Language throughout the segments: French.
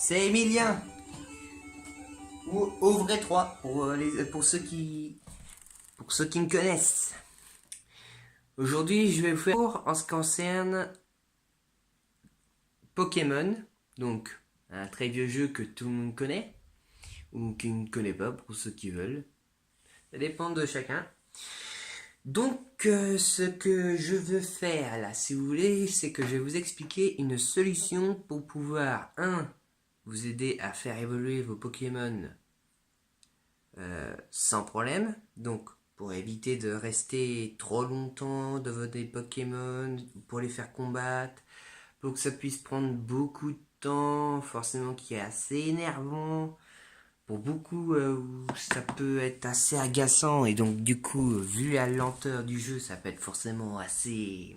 C'est Emilien, ou au vrai 3 pour ceux qui me connaissent. Aujourd'hui, je vais vous faire en ce qui concerne Pokémon, donc un très vieux jeu que tout le monde connaît, ou qui ne connaît pas pour ceux qui veulent. Ça dépend de chacun. Donc, ce que je veux faire là, si vous voulez, c'est que je vais vous expliquer une solution pour pouvoir, vous aider à faire évoluer vos Pokémon sans problème. Donc, pour éviter de rester trop longtemps devant des Pokémon, pour les faire combattre, pour que ça puisse prendre beaucoup de temps, forcément qui est assez énervant. Pour beaucoup, ça peut être assez agaçant et donc du coup, vu la lenteur du jeu, ça peut être forcément assez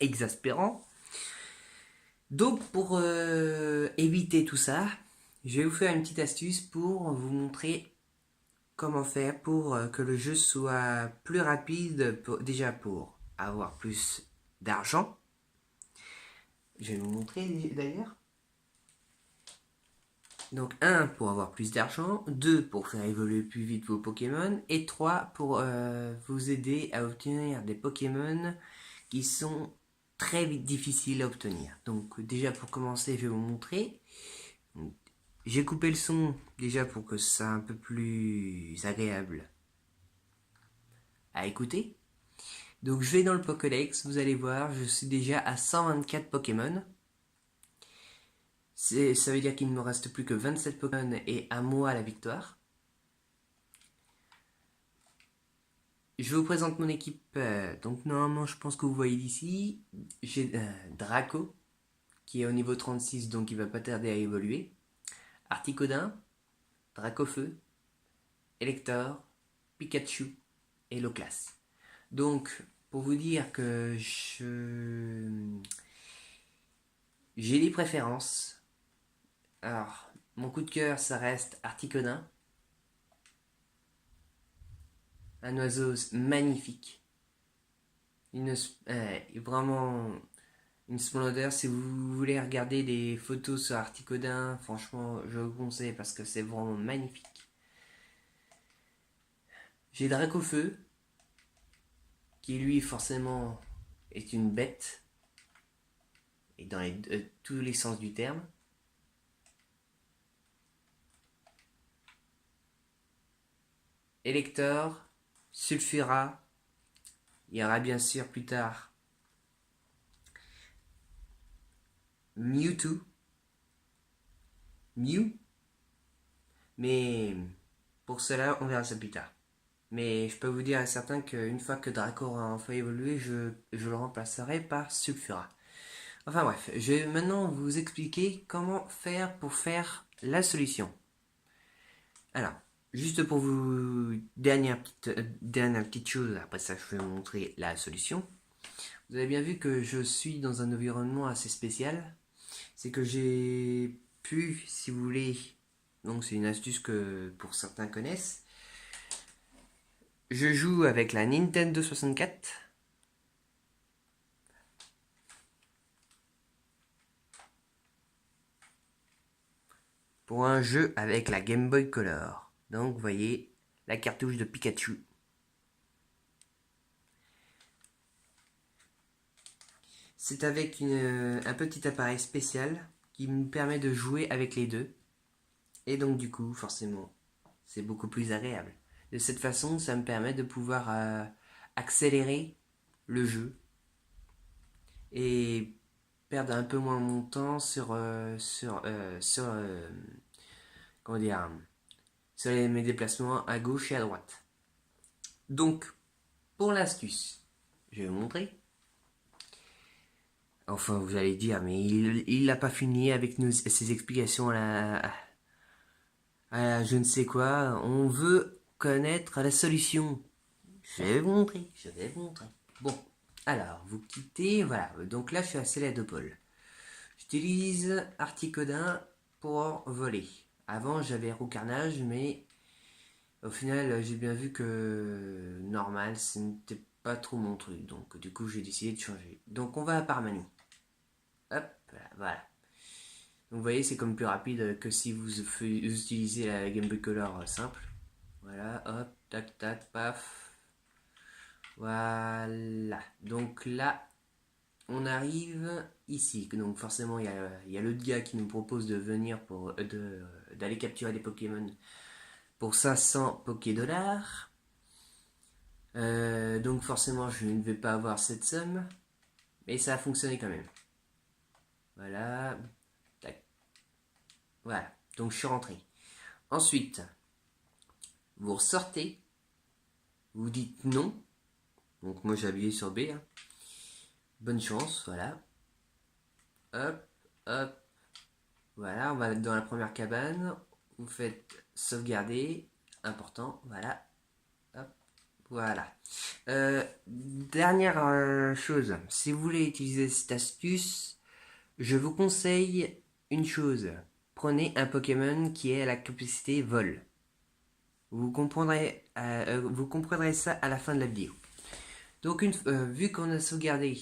exaspérant. Donc pour éviter tout ça, je vais vous faire une petite astuce pour vous montrer comment faire pour que le jeu soit plus rapide, déjà pour avoir plus d'argent. Je vais vous montrer d'ailleurs. Donc 1 pour avoir plus d'argent, 2 pour faire évoluer plus vite vos Pokémon, et 3 pour vous aider à obtenir des Pokémon qui sont très vite difficiles à obtenir. Donc déjà pour commencer, je vais vous montrer. J'ai coupé le son déjà pour que ça soit un peu plus agréable à écouter. Donc je vais dans le Pokédex, vous allez voir, je suis déjà à 124 Pokémon. Ça veut dire qu'il ne me reste plus que 27 Pokémon et à moi la victoire. Je vous présente mon équipe. Donc normalement je pense que vous voyez d'ici. J'ai Draco, qui est au niveau 36, donc il va pas tarder à évoluer. Articodin, Dracofeu, Elector, Pikachu et Loclas. Donc pour vous dire que j'ai des préférences. Alors, mon coup de cœur, ça reste Articodin. Un oiseau magnifique. Vraiment une splendeur. Si vous voulez regarder des photos sur Articodin, franchement, je vous conseille parce que c'est vraiment magnifique. J'ai Dracofeu, qui lui, forcément, est une bête. Et dans tous les sens du terme. Elector, Sulfura, il y aura bien sûr plus tard Mewtwo, Mew, mais pour cela on verra ça plus tard. Mais je peux vous dire à certains qu'une fois que Draco aura enfin évolué, je le remplacerai par Sulfura. Enfin bref, je vais maintenant vous expliquer comment faire pour faire la solution. Alors, juste pour vous, dernière petite chose, après ça je vais vous montrer la solution. Vous avez bien vu que je suis dans un environnement assez spécial. C'est que j'ai pu, si vous voulez, donc c'est une astuce que pour certains connaissent. Je joue avec la Nintendo 64. Pour un jeu avec la Game Boy Color. Donc vous voyez la cartouche de Pikachu. C'est avec un petit appareil spécial qui me permet de jouer avec les deux. Et donc du coup, forcément, c'est beaucoup plus agréable. De cette façon, ça me permet de pouvoir accélérer le jeu et perdre un peu moins mon temps comment dire, sur mes déplacements à gauche et à droite. Donc, pour l'astuce, je vais vous montrer. Enfin, vous allez dire, mais il n'a pas fini avec ses explications à je ne sais quoi. On veut connaître la solution. Je vais vous montrer, je vais vous montrer. Bon, alors, vous quittez, voilà. Donc là, je suis à Céladopol. J'utilise Articodin pour voler. Avant, j'avais Roucarnage, mais au final, j'ai bien vu que normal, ce n'était pas trop mon truc. Donc, du coup, j'ai décidé de changer. Donc, on va à Parmanie. Hop, voilà. Donc vous voyez, c'est comme plus rapide que si vous utilisez la Game Boy Color simple. Voilà, hop, tac, tac, paf. Voilà. Donc là, on arrive ici. Donc forcément, il y a l'autre gars qui nous propose de venir pour d'aller capturer des Pokémon pour 500 Poké-Dollars. Donc forcément, je ne vais pas avoir cette somme. Mais ça a fonctionné quand même. Voilà. Tac. Voilà. Donc je suis rentré. Ensuite, vous ressortez. Vous dites non. Donc moi j'ai appuyé sur B. Hein. Bonne chance. Voilà. Hop. Hop. Voilà. On va dans la première cabane. Vous faites sauvegarder. Important. Voilà. Hop. Voilà. Dernière chose. Si vous voulez utiliser cette astuce, je vous conseille une chose. Prenez un Pokémon qui est à la capacité vol. Vous comprendrez ça à la fin de la vidéo. Donc vu qu'on a sauvegardé,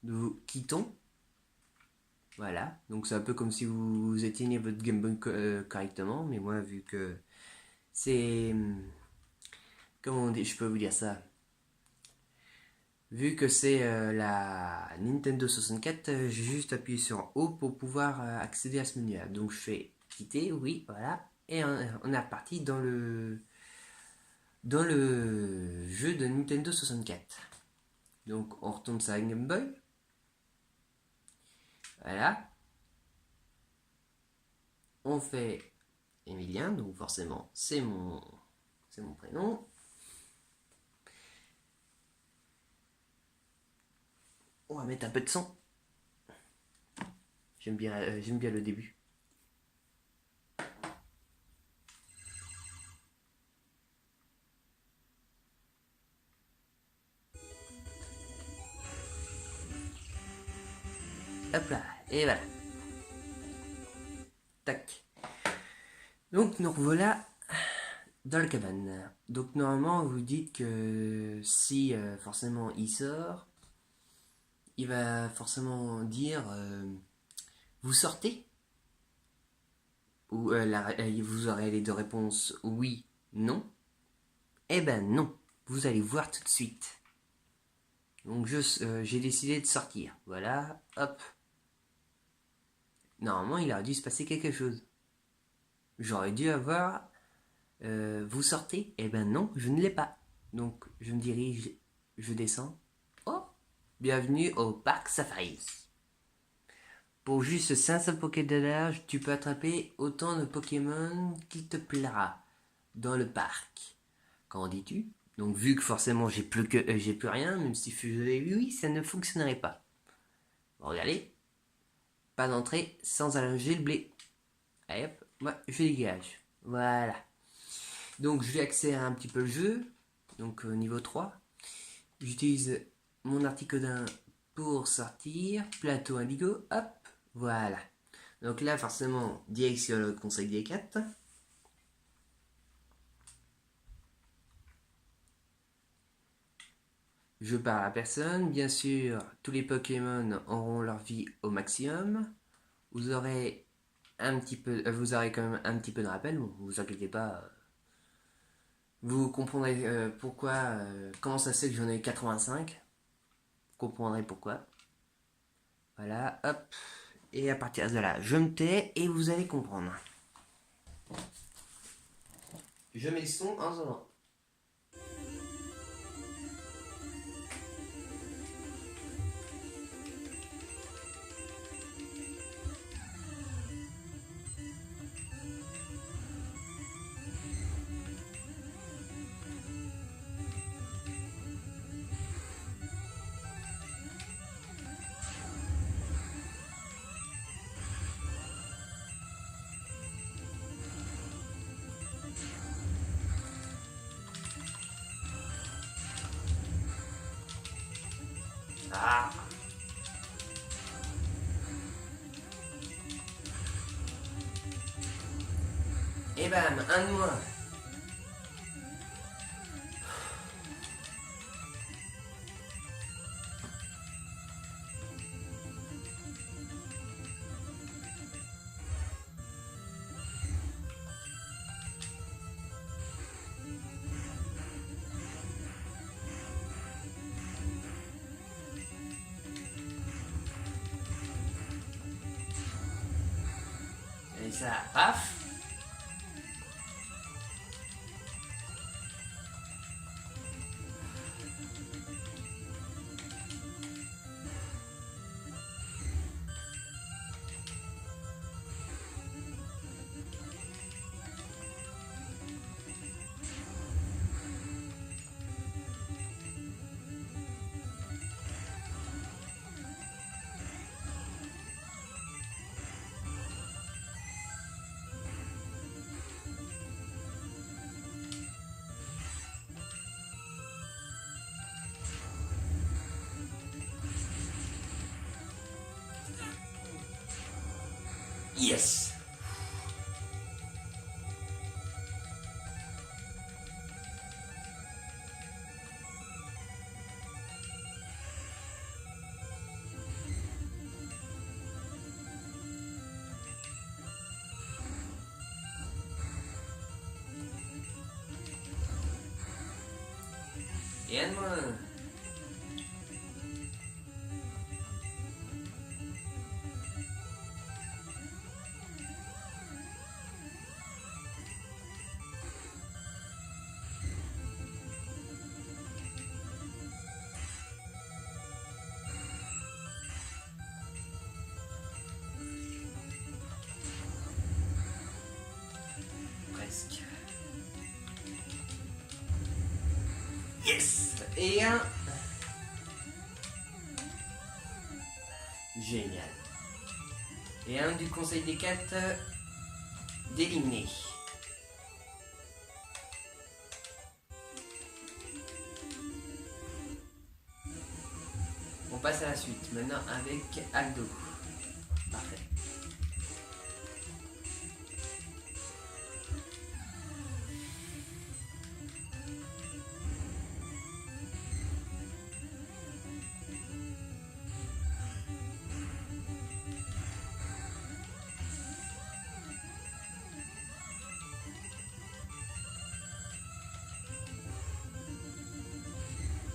nous quittons. Voilà. Donc c'est un peu comme si vous éteignez votre Game Boy correctement. Mais moi, vu que c'est... Comment on dit, je peux vous dire ça. Vu que c'est la Nintendo 64, j'ai juste appuyé sur O pour pouvoir accéder à ce menu-là. Donc je fais quitter, oui, voilà. Et on est reparti dans le jeu de Nintendo 64. Donc on retourne sur la Game Boy. Voilà. On fait Emilien, donc forcément c'est mon prénom. On va mettre un peu de son. J'aime bien le début. Hop là, et voilà. Tac. Donc nous revoilà dans la cabane. Donc normalement vous dites que si forcément il sort, il va forcément dire vous sortez. Ou vous aurez les deux réponses oui, non. Eh ben non, vous allez voir tout de suite. Donc j'ai décidé de sortir. Voilà, hop. Normalement il aurait dû se passer quelque chose. J'aurais dû avoir vous sortez. Eh ben non, je ne l'ai pas. Donc je me dirige, je descends. Oh, bienvenue au parc Safari. Pour juste 500 Pokédollars, tu peux attraper autant de Pokémon qu'il te plaira dans le parc. Qu'en dis-tu? Donc vu que forcément j'ai plus rien, même si je l'ai oui, ça ne fonctionnerait pas. Bon, regardez, pas d'entrée sans allonger le blé. Allez hop, moi je dégage. Voilà. Donc je vais accélérer un petit peu le jeu. Donc niveau 3. J'utilise mon articodin pour sortir. Plateau indigo, hop, voilà. Donc là forcément, direction le conseil des 4. Je parle à personne, bien sûr, tous les Pokémon auront leur vie au maximum. Vous aurez vous aurez quand même un petit peu de rappel, bon, vous inquiétez pas. Vous comprendrez pourquoi, comment ça se fait que j'en ai 85. Vous comprendrez pourquoi. Voilà, hop. Et à partir de là, je me tais et vous allez comprendre. Je mets le son en attendant. Ah. Et bam, un de moins. Et ça, paf. Yes. Et un de moins. Presque. Yes. Et un. Génial. Et un du conseil des 4 d'éliminer. On passe à la suite maintenant avec Aldo. Parfait.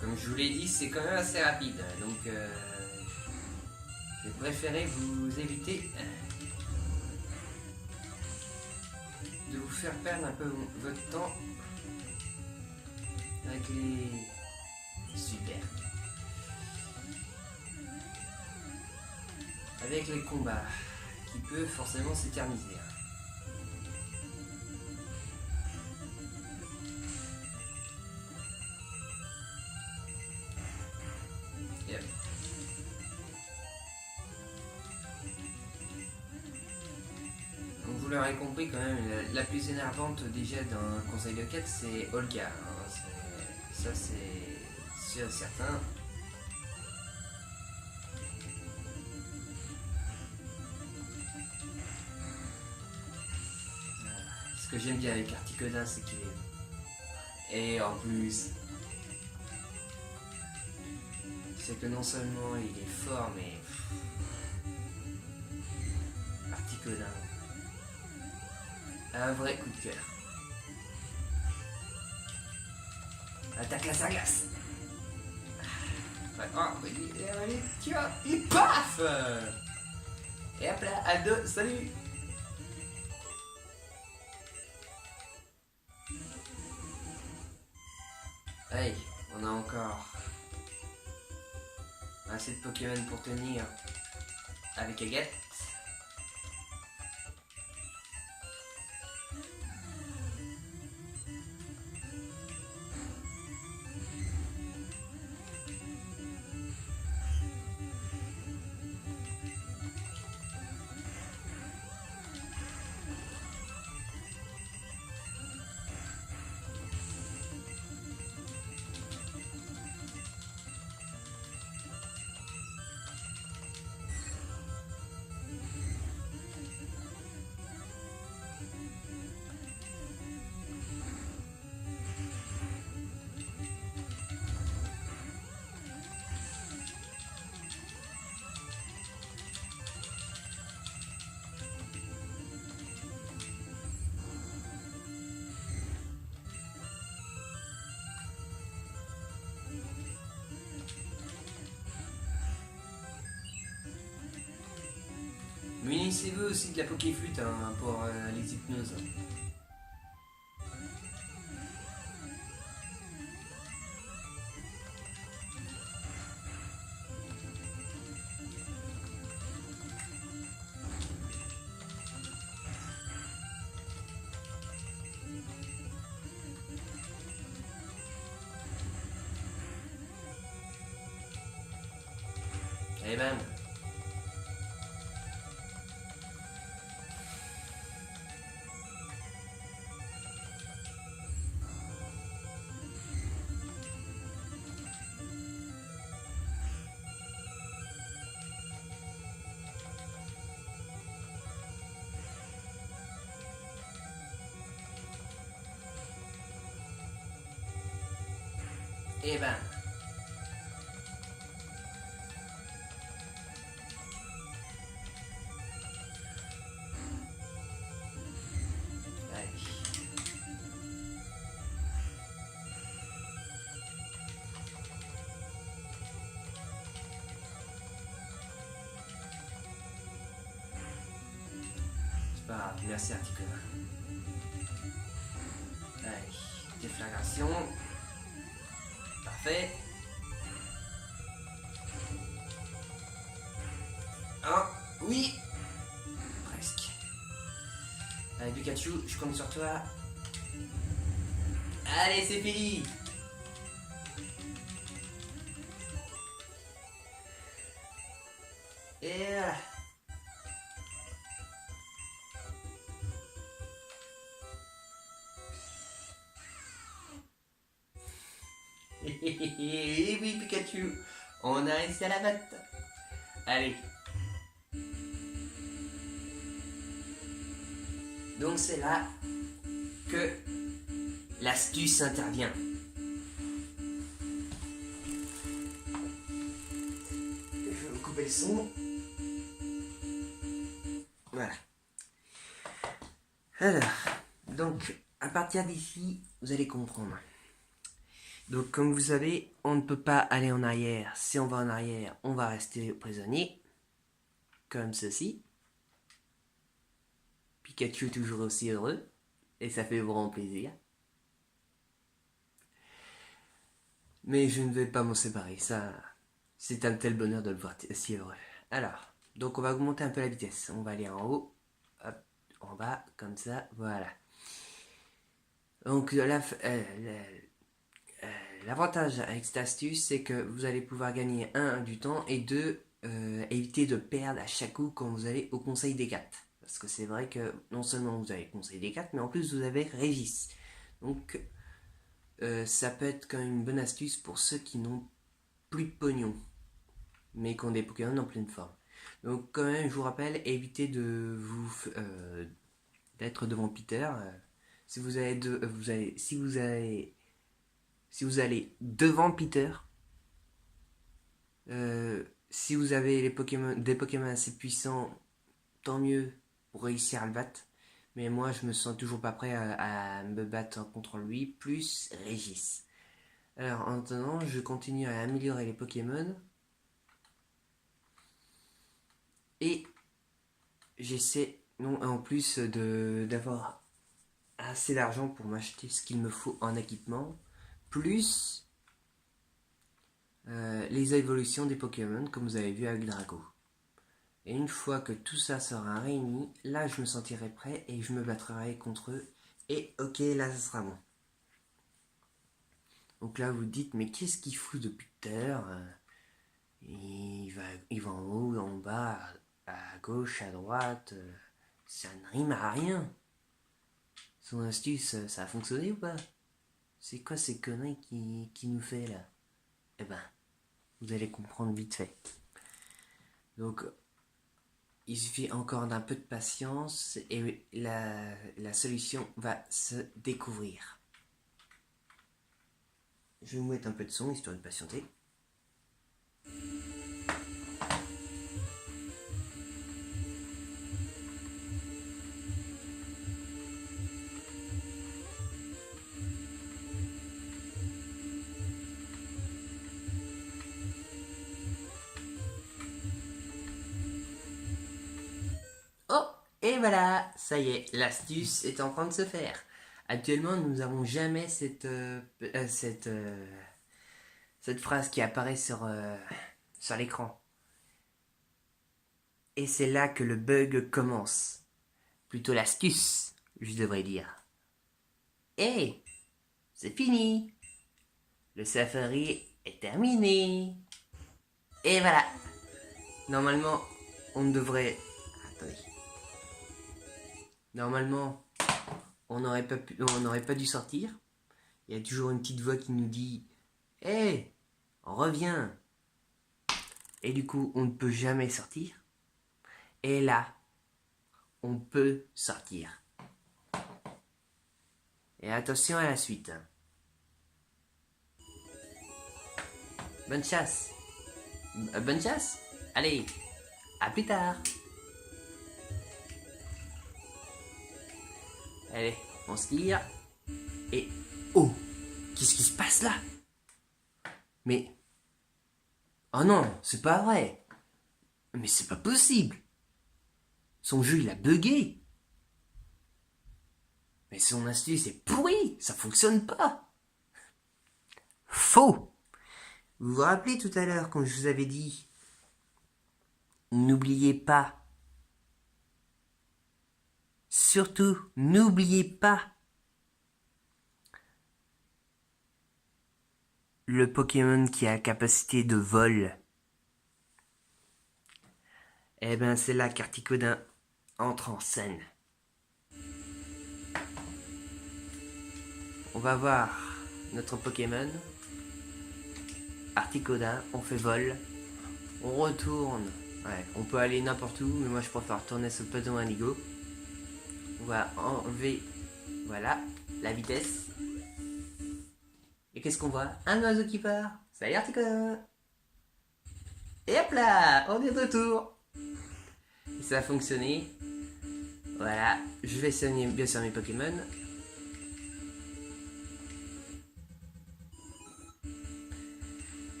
Comme je vous l'ai dit, c'est quand même assez rapide, donc j'ai préféré vous éviter de vous faire perdre un peu votre temps avec les... Super. Avec les combats, qui peuvent forcément s'éterniser. Yep. Donc vous l'aurez compris quand même, la plus énervante déjà dans un conseil de quête, c'est Olga. Hein. Ça c'est sûr et certain. Ce que j'aime bien avec Articodin, c'est qu'il est... Et en plus... c'est que non seulement il est fort, mais... Articodin. Un vrai coup de cœur. Attaque la sargasse. Oh, allez, tiens, et paf. Et hop là, Aldo, salut. Hey, on a encore assez de Pokémon pour tenir avec Agathe. ses vœux aussi de la Pokéflûte hein, pour les hypnoses. Eh ben. Eh ben. Allez. C'est pas grave, merci Article. Allez, déflagration. Parfait. Ah, oui. Presque. Allez, Pikachu, je compte sur toi. Allez, c'est fini. Et voilà. Et oui, Pikachu, on a réussi à la battre. Allez. Donc c'est là que l'astuce intervient. Je vais couper le son. Voilà. Alors, donc à partir d'ici, vous allez comprendre. Donc comme vous savez, on ne peut pas aller en arrière. Si on va en arrière, on va rester prisonnier. Comme ceci. Pikachu est toujours aussi heureux. Et ça fait vraiment plaisir. Mais je ne vais pas m'en séparer. Ça, c'est un tel bonheur de le voir si heureux. Alors, donc on va augmenter un peu la vitesse. On va aller en haut. Hop, en bas, comme ça. Voilà. Donc l'avantage avec cette astuce, c'est que vous allez pouvoir gagner du temps et éviter de perdre à chaque coup quand vous allez au Conseil des 4. Parce que c'est vrai que non seulement vous avez le Conseil des 4, mais en plus vous avez Régis. Donc ça peut être quand même une bonne astuce pour ceux qui n'ont plus de pognon, mais qui ont des Pokémon en pleine forme. Donc quand même, je vous rappelle, évitez de d'être devant Peter. Si vous allez devant Peter, si vous avez des Pokémon assez puissants, tant mieux pour réussir à le battre. Mais moi, je me sens toujours pas prêt à me battre contre lui, plus Régis. Alors, en attendant, je continue à améliorer les Pokémon. Et j'essaie, non, en plus d'avoir assez d'argent pour m'acheter ce qu'il me faut en équipement, plus les évolutions des Pokémon, comme vous avez vu avec Drago. Et une fois que tout ça sera réuni, là je me sentirai prêt et je me battrai contre eux. Et ok, là ça sera bon. Donc là vous dites, mais qu'est-ce qu'il fout depuis tout à l'heure? Il va en haut, en bas, à gauche, à droite. Ça ne rime à rien. Son astuce, ça a fonctionné ou pas? C'est quoi ces conneries qui nous fait là? Eh ben, vous allez comprendre vite fait. Donc, il suffit encore d'un peu de patience et la solution va se découvrir. Je vais vous mettre un peu de son histoire de patienter. voilà, ça y est, l'astuce est en train de se faire. Actuellement, nous n'avons jamais cette phrase qui apparaît sur l'écran. Et c'est là que le bug commence. Plutôt l'astuce, je devrais dire. Et c'est fini. Le Safari est terminé. Et voilà. Normalement, on devrait... Attendez. Normalement, on n'aurait pas dû sortir. Il y a toujours une petite voix qui nous dit « Hé, reviens !» Et du coup, on ne peut jamais sortir. Et là, on peut sortir. Et attention à la suite. Bonne chasse. Bonne chasse. Allez, à plus tard. Allez, on se tire. Et... Oh, qu'est-ce qui se passe là? Mais... Oh non, c'est pas vrai. Mais c'est pas possible. Son jeu, il a bugué. Mais son astuce est pourrie. Ça fonctionne pas. Faux. Vous vous rappelez tout à l'heure quand je vous avais dit n'oubliez pas. Surtout, n'oubliez pas le Pokémon qui a la capacité de vol. Eh ben, c'est là qu'Articodin entre en scène. On va voir notre Pokémon. Articodin, on fait vol. On retourne. Ouais, on peut aller n'importe où, mais moi je préfère retourner sur le plateau Indigo. On va enlever, voilà, la vitesse. Et qu'est-ce qu'on voit? Un oiseau qui part. Salut Articodin. Et hop là, on est de retour. Et ça a fonctionné. Voilà, je vais soigner bien sûr mes Pokémon.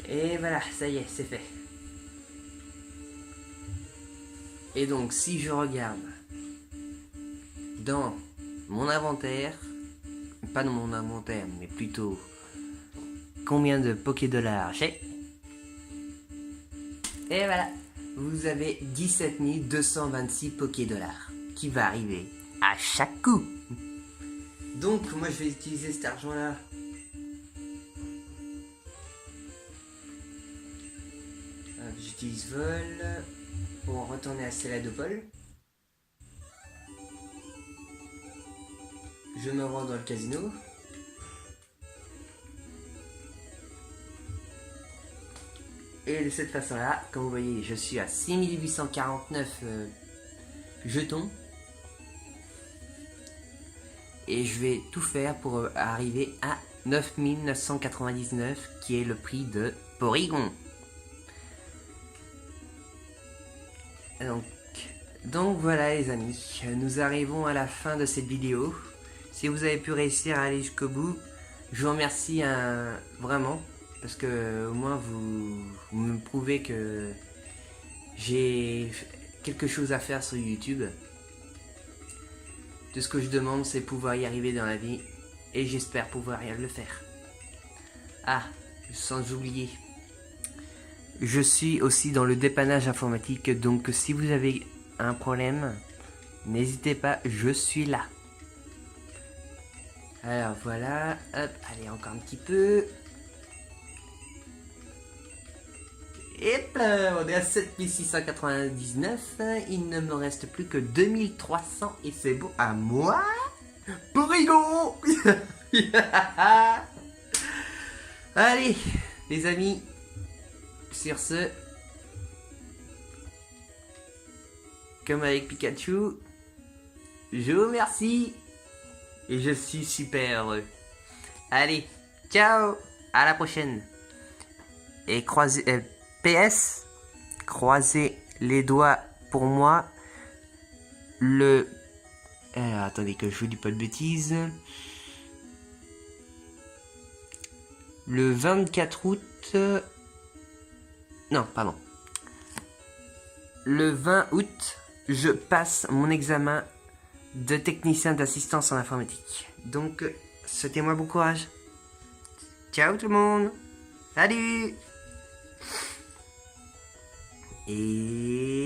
Et voilà, ça y est, c'est fait. Et donc, si je regarde dans mon inventaire, pas dans mon inventaire, mais plutôt combien de Pokédollars j'ai. Et voilà, vous avez 17 226 Pokédollars qui va arriver à chaque coup. Donc, moi je vais utiliser cet argent-là. J'utilise vol pour retourner à Céladopol. Je me rends dans le casino. Et de cette façon-là, comme vous voyez, je suis à 6849 jetons. Et je vais tout faire pour arriver à 9999, qui est le prix de Porygon. Donc voilà les amis, nous arrivons à la fin de cette vidéo. Si vous avez pu réussir à aller jusqu'au bout, je vous remercie vraiment. Parce que au moins vous me prouvez que j'ai quelque chose à faire sur YouTube. Tout ce que je demande, c'est pouvoir y arriver dans la vie. Et j'espère pouvoir le faire. Ah, sans oublier, je suis aussi dans le dépannage informatique. Donc si vous avez un problème, n'hésitez pas, je suis là. Alors voilà, hop, allez encore un petit peu. Et on est à 7699, il ne me reste plus que 2300 et c'est bon à moi. Porygon. Allez, les amis, sur ce, comme avec Pikachu, je vous remercie et je suis super heureux. Allez, ciao, à la prochaine. Et PS, croisez les doigts pour moi. Attendez que je vous dis pas de bêtises. Le 24 août... Non, pardon. Le 20 août, je passe mon examen de technicien d'assistance en informatique. Donc, souhaitez-moi bon courage. Ciao tout le monde. Salut. Et